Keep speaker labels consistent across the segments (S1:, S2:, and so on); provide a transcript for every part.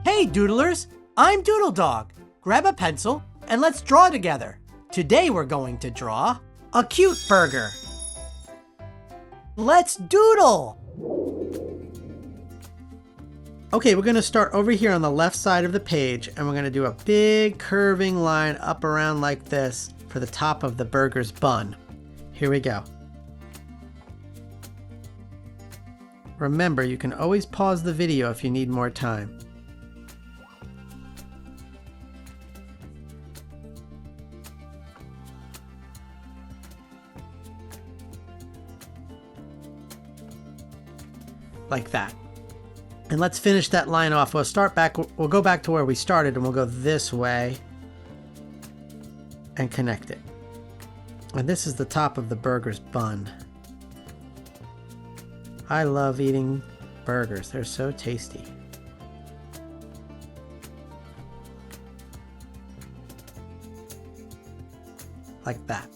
S1: Hey doodlers, I'm Doodle Dog. Grab a pencil and let's draw together. Today we're going to draw a cute burger. Let's doodle! Okay, we're gonna start over here on the left side of the page and we're gonna do a big curving line up around like this for the top of the burger's bun. Here we go. Remember, you can always pause the video if you need more time. Like that. And let's finish that line off. We'll go back to where we started and we'll go this way and connect it. And this is the top of the burger's bun. I love eating burgers. They're so tasty. Like that.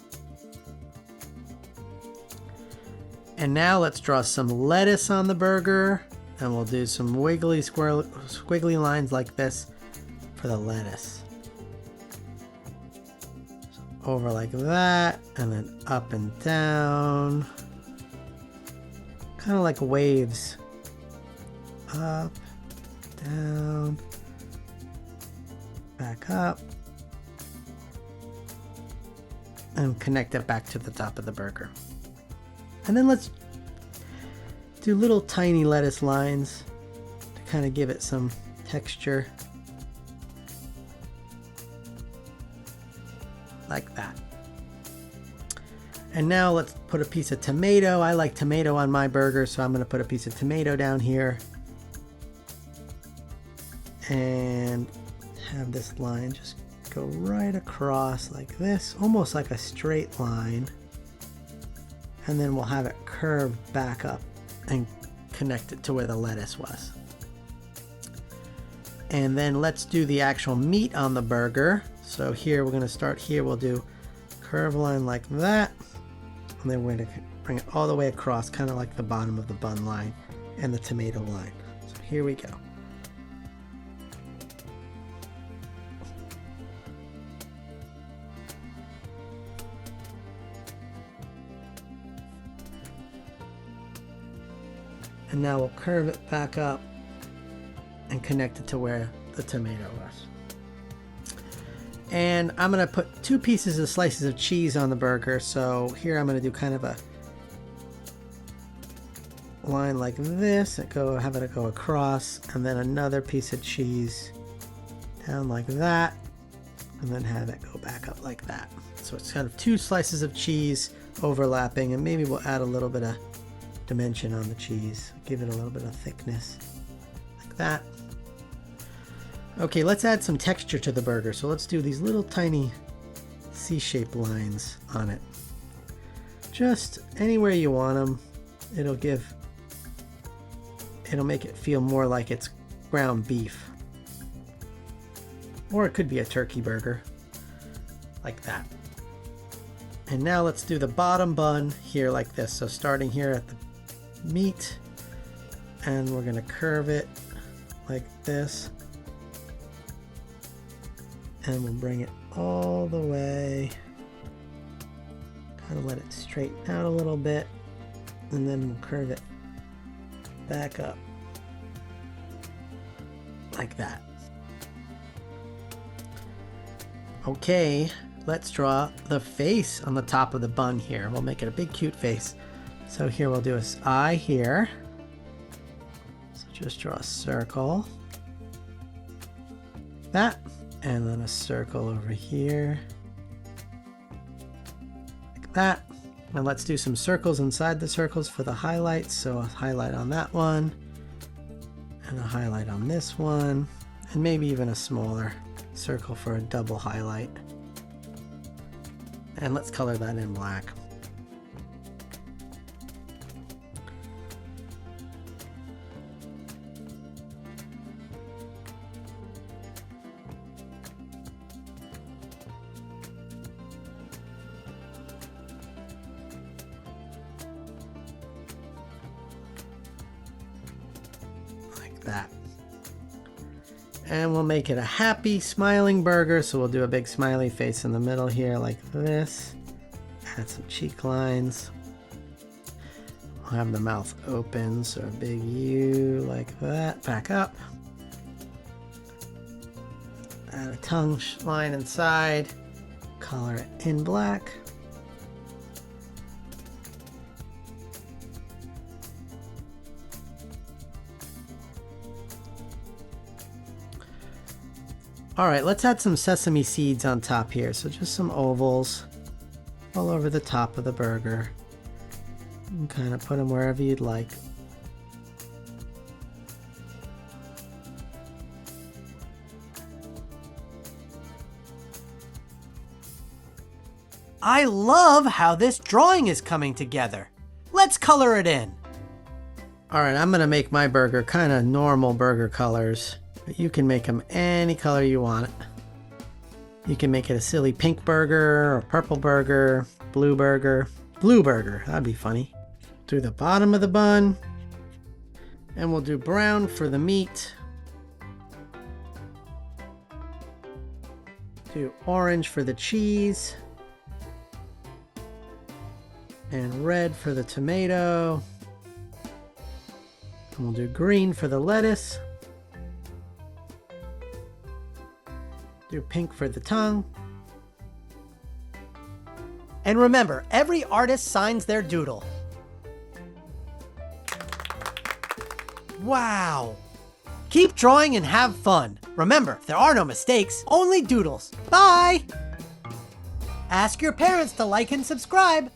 S1: And now let's draw some lettuce on the burger, and we'll do some wiggly squiggly lines like this for the lettuce. So over like that, and then up and down. Kind of like waves. Up, down, back up, and connect it back to the top of the burger. And then let's do little tiny lettuce lines to kind of give it some texture. Like that. And now let's put a piece of tomato. I like tomato on my burger, so I'm going to put a piece of tomato down here. And have this line just go right across like this, almost like a straight line. And then we'll have it curve back up and connect it to where the lettuce was. And then let's do the actual meat on the burger. So here we're going to start here. We'll do curve line like that. And then we're going to bring it all the way across, kind of like the bottom of the bun line and the tomato line. So here we go. And now we'll curve it back up and connect it to where the tomato was. And I'm going to put 2 pieces of slices of cheese on the burger. So here I'm going to do kind of a line like this and have it go across, and then another piece of cheese down like that, and then have it go back up like that. So it's kind of 2 slices of cheese overlapping, and maybe we'll add a little bit of dimension on the cheese, give it a little bit of thickness like that. Okay, let's add some texture to the burger. So let's do these little tiny C-shaped lines on it. Just anywhere you want them. It'll make it feel more like it's ground beef. Or it could be a turkey burger. Like that. And now let's do the bottom bun here like this. So starting here at the meat, and we're going to curve it like this, and we'll bring it all the way, kind of let it straighten out a little bit, and then we'll curve it back up like that. Okay, let's draw the face on the top of the bun here. We'll make it a big cute face. So here we'll do an eye here. So just draw a circle. Like that. And then a circle over here. Like that. And let's do some circles inside the circles for the highlights. So a highlight on that one. And a highlight on this one. And maybe even a smaller circle for a double highlight. And let's color that in black. That. And we'll make it a happy, smiling burger. So we'll do a big smiley face in the middle here like this. Add some cheek lines. We'll have the mouth open, so a big U like that. Back up. Add a tongue line inside. Color it in black. All right, let's add some sesame seeds on top here. So just some ovals all over the top of the burger. And kind of put them wherever you'd like. I love how this drawing is coming together. Let's color it in. All right, I'm gonna make my burger kind of normal burger colors. But you can make them any color you want it. You can make it a silly pink burger, or purple burger, blue burger. Blue burger, that'd be funny. Do the bottom of the bun. And we'll do brown for the meat. Do orange for the cheese. And red for the tomato. And we'll do green for the lettuce. Do pink for the tongue. And remember, every artist signs their doodle. Wow! Keep drawing and have fun. Remember, there are no mistakes, only doodles. Bye! Ask your parents to like and subscribe.